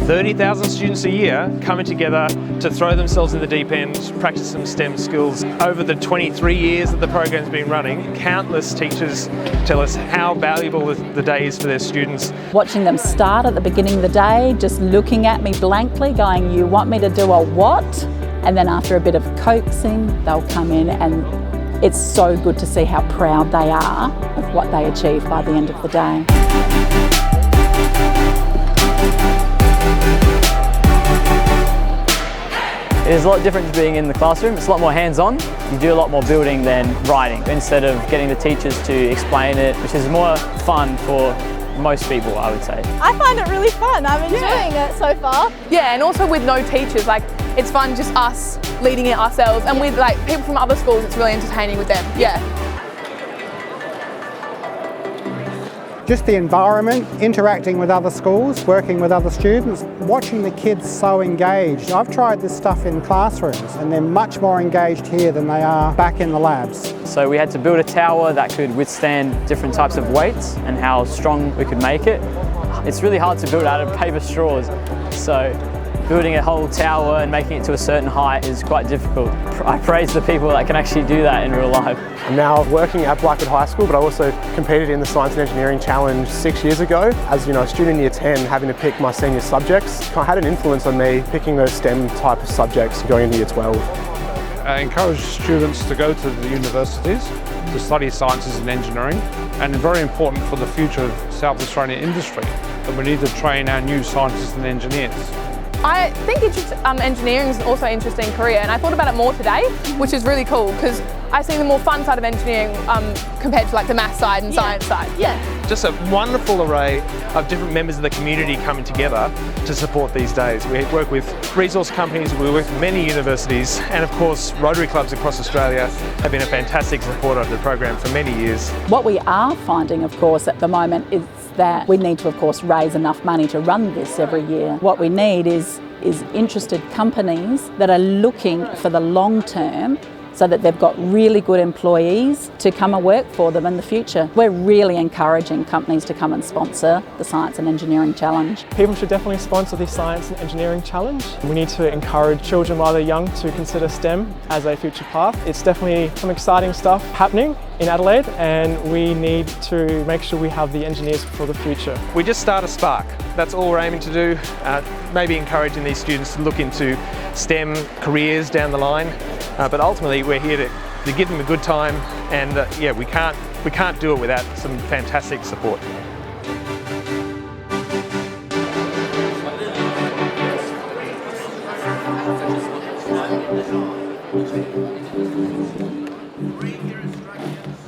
30,000 students a year coming together to throw themselves in the deep end, practice some STEM skills. Over the 23 years that the program's been running, countless teachers tell us how valuable the day is for their students. Watching them start at the beginning of the day, just looking at me blankly, going, "You want me to do a what?" And then after a bit of coaxing, they'll come in, and it's so good to see how proud they are of what they achieve by the end of the day. It is a lot different to being in the classroom. It's a lot more hands-on. You do a lot more building than writing, instead of getting the teachers to explain it, which is more fun for most people, I would say. I find it really fun. I'm enjoying it so far. Yeah, and also with no teachers, like it's fun just us leading it ourselves, and with like people from other schools, it's really entertaining with them. Yeah. Just the environment, interacting with other schools, working with other students, watching the kids so engaged. I've tried this stuff in classrooms and they're much more engaged here than they are back in the labs. So we had to build a tower that could withstand different types of weights and how strong we could make it. It's really hard to build out of paper straws, so building a whole tower and making it to a certain height is quite difficult. I praise the people that can actually do that in real life. I'm now working at Blackwood High School, but I also competed in the Science and Engineering Challenge 6 years ago. As a student in Year 10, having to pick my senior subjects had an influence on me picking those STEM type of subjects going into Year 12. I encourage students to go to the universities to study sciences and engineering, and very important for the future of South Australian industry, that we need to train our new scientists and engineers. I think engineering is also an interesting career, and I thought about it more today, which is really cool because I see the more fun side of engineering compared to like the maths side and science side. Yeah. Just a wonderful array of different members of the community coming together to support these days. We work with resource companies, we work with many universities, and of course Rotary clubs across Australia have been a fantastic supporter of the program for many years. What we are finding, of course, at the moment is that we need to, of course, raise enough money to run this every year. What we need is interested companies that are looking for the long term, so that they've got really good employees to come and work for them in the future. We're really encouraging companies to come and sponsor the Science and Engineering Challenge. People should definitely sponsor the Science and Engineering Challenge. We need to encourage children while they're young to consider STEM as a future path. It's definitely some exciting stuff happening in Adelaide, and we need to make sure we have the engineers for the future. We just start a spark. That's all we're aiming to do. Maybe encouraging these students to look into STEM careers down the line. But ultimately we're here to give them a good time, and yeah, we can't do it without some fantastic support. Read your instructions.